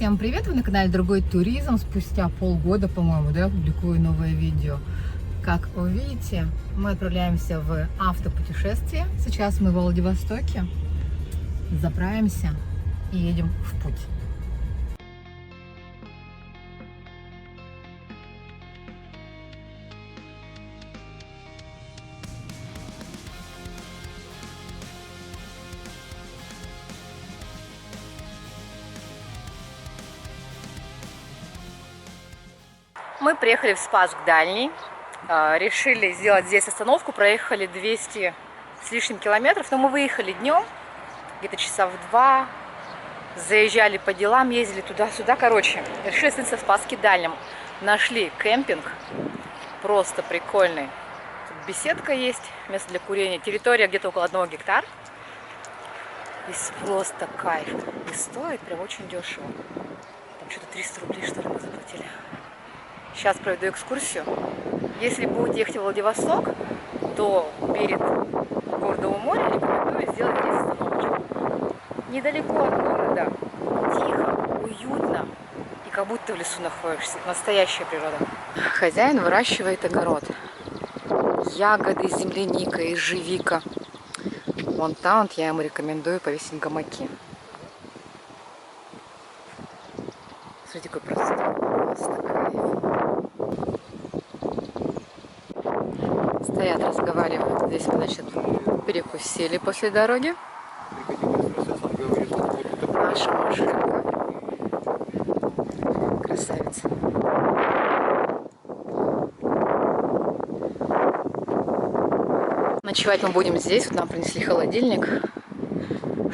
Всем привет! Вы на канале Другой Туризм. Спустя полгода, по-моему, да, публикую новое видео. Как вы видите, мы отправляемся в автопутешествие. Сейчас мы в Владивостоке. Заправимся и едем в путь. Мы приехали в Спасск Дальний, решили сделать здесь остановку, проехали 200 с лишним километров, но мы выехали днем, где-то часа в 2, заезжали по делам, ездили туда-сюда, короче, решили остановиться в Спасске Дальнем, нашли кемпинг, просто прикольный, тут беседка есть, место для курения, территория где-то около 1 гектара, здесь просто кайф, и стоит прям очень дешево, там что-то 300 рублей что ли мы заплатили. Сейчас проведу экскурсию. Если будете ехать в Владивосток, то перед городом у моря рекомендую сделать здесь остановочку. Недалеко от города, тихо, уютно и как будто в лесу находишься. Настоящая природа. Хозяин выращивает огород. Ягоды, земляника, ежевика. Вон там вот я ему рекомендую повесить гамаки. Смотрите, какой простор. Просто кайф. Стоят, разговаривают. Здесь мы, значит, перекусили после дороги. Наша машинка. Красавица. Ночевать мы будем здесь. Вот нам принесли холодильник,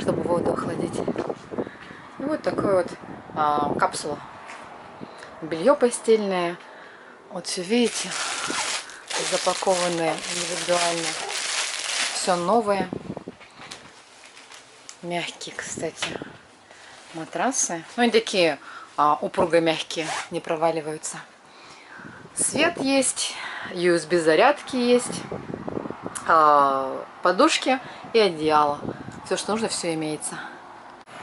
чтобы воду охладить. И вот такой вот капсула. Белье постельное. Вот все видите. Запакованные индивидуально. Все новое. Мягкие, кстати, матрасы. Ну, они такие упруго мягкие, не проваливаются. Свет есть, USB зарядки есть, подушки и одеяло. Все, что нужно, все имеется.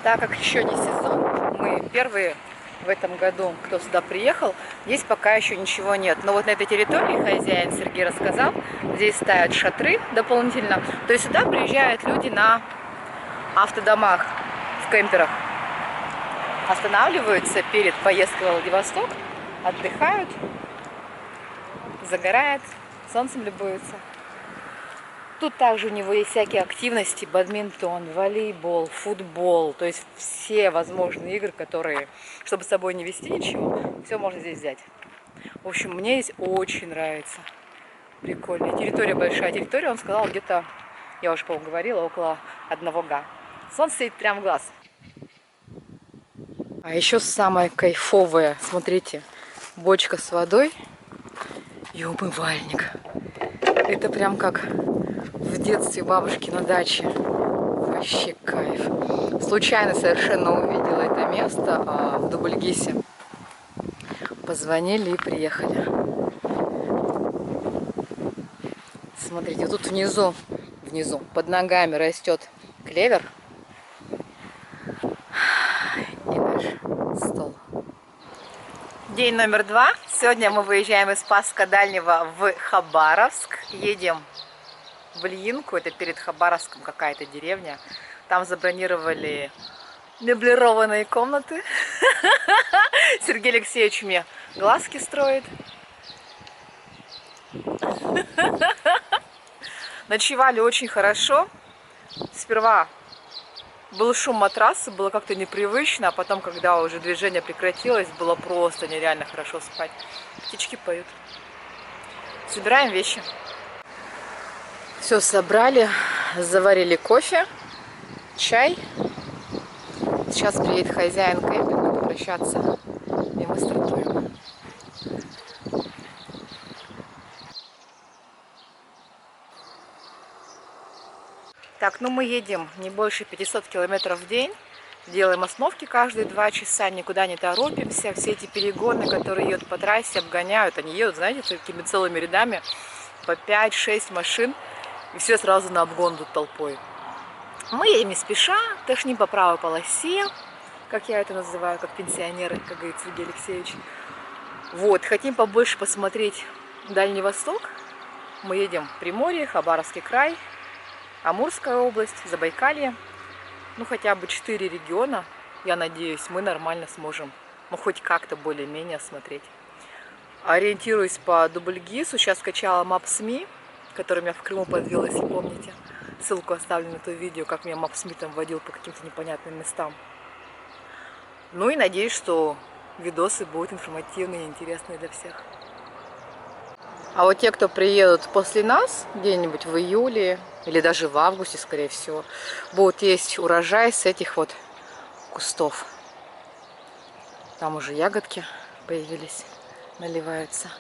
Так как еще не сезон, мы первые в этом году, кто сюда приехал, здесь пока еще ничего нет. Но вот на этой территории хозяин Сергей рассказал, здесь ставят шатры дополнительно. То есть сюда приезжают люди на автодомах, в кемперах. Останавливаются перед поездкой в Владивосток, отдыхают, загорают, солнцем любуются. Тут также у него есть всякие активности, бадминтон, волейбол, футбол, то есть все возможные игры, которые, чтобы с собой не вести ничего, все можно здесь взять. В общем, мне здесь очень нравится. Прикольно. Территория большая. Территория, он сказал, где-то, я уже, по-моему, говорила, около 1 га. Солнце светит прямо в глаз. А еще самое кайфовое, смотрите, бочка с водой и умывальник. Это прям как в детстве бабушки на даче. Вообще кайф. Случайно совершенно увидела это место в Дубльгисе. Позвонили и приехали. Смотрите, вот тут внизу, под ногами растет клевер. И наш стол. День номер 2. Сегодня мы выезжаем из Спасска Дальнего в Хабаровск. Едем в Ильинку, это перед Хабаровском какая-то деревня. Там забронировали меблированные комнаты. Сергей Алексеевич мне глазки строит. Ночевали очень хорошо. Сперва был шум матраса, было как-то непривычно, а потом, когда уже движение прекратилось, было просто нереально хорошо спать. Птички поют. Собираем вещи. Все собрали, заварили кофе, чай. Сейчас приедет хозяин кемпинга попрощаться, и мы стартуем. Так, ну мы едем не больше 500 километров в день. Делаем остановки каждые 2 часа, никуда не торопимся. Все эти перегоны, которые едут по трассе, обгоняют, они едут, знаете, такими целыми рядами, по 5-6 машин. И все сразу на обгон тут толпой. Мы едем не спеша, тошним по правой полосе. как я это называю, как пенсионеры, как говорит Сергей Алексеевич. Вот, хотим побольше посмотреть Дальний Восток. Мы едем в Приморье, Хабаровский край, Амурская область, Забайкалье. Ну, хотя бы 4 региона, я надеюсь, мы нормально сможем, ну, хоть как-то более-менее осмотреть. Ориентируюсь по Дубльгису. Сейчас скачала Maps.me, который меня в Крыму подвел, если помните. Ссылку оставлю на то видео, как меня Maps.me там водил по каким-то непонятным местам. Ну и надеюсь, что видосы будут информативные и интересные для всех. А вот те, кто приедут после нас, где-нибудь в июле или даже в августе, скорее всего, будут есть урожай с этих вот кустов. Там уже ягодки появились, наливаются.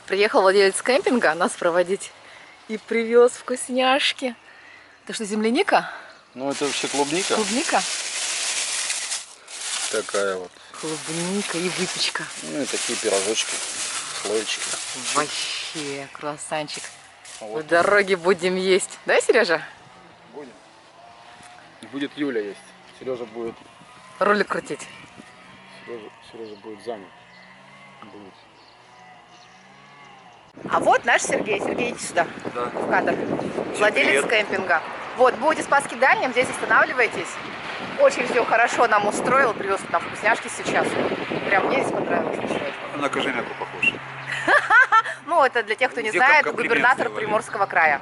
Приехал владелец кемпинга нас проводить и привез вкусняшки. Это что, земляника? Ну, это вообще клубника. Клубника? Такая вот. Клубника и выпечка. Ну, и такие пирожочки, слоечки. Вообще, круассанчик. Вот. В дороге будем есть. Да, Сережа? Будем. Будет Юля есть. Сережа будет. Ролик крутить. Сережа будет занят. Будет. А вот наш Сергей. Сергей, иди сюда. Да. В кадр. Владелец привет. кемпинга. Вот, будете в Спасске Дальнем, здесь останавливайтесь. Очень все хорошо нам устроил, привез нам вкусняшки сейчас. Прям мне здесь понравилось ночевать. На Кожемяку похож. Ну, это для тех, кто не Где знает, комплимент губернатор сделали. Приморского края.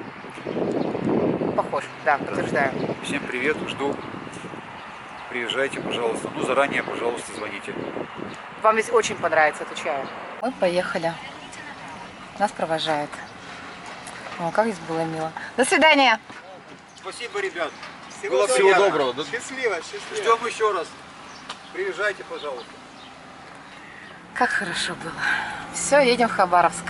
Похож, да, подтверждаю. Всем привет, жду. Приезжайте, пожалуйста. Ну, заранее, пожалуйста, звоните. Вам здесь очень понравится, отвечаю. Мы поехали. Нас провожают. О, как здесь было мило. До свидания. Спасибо, ребят. Всего доброго. Счастливо, счастливо. Ждем еще раз. Приезжайте, пожалуйста. Как хорошо было. Все, едем в Хабаровск.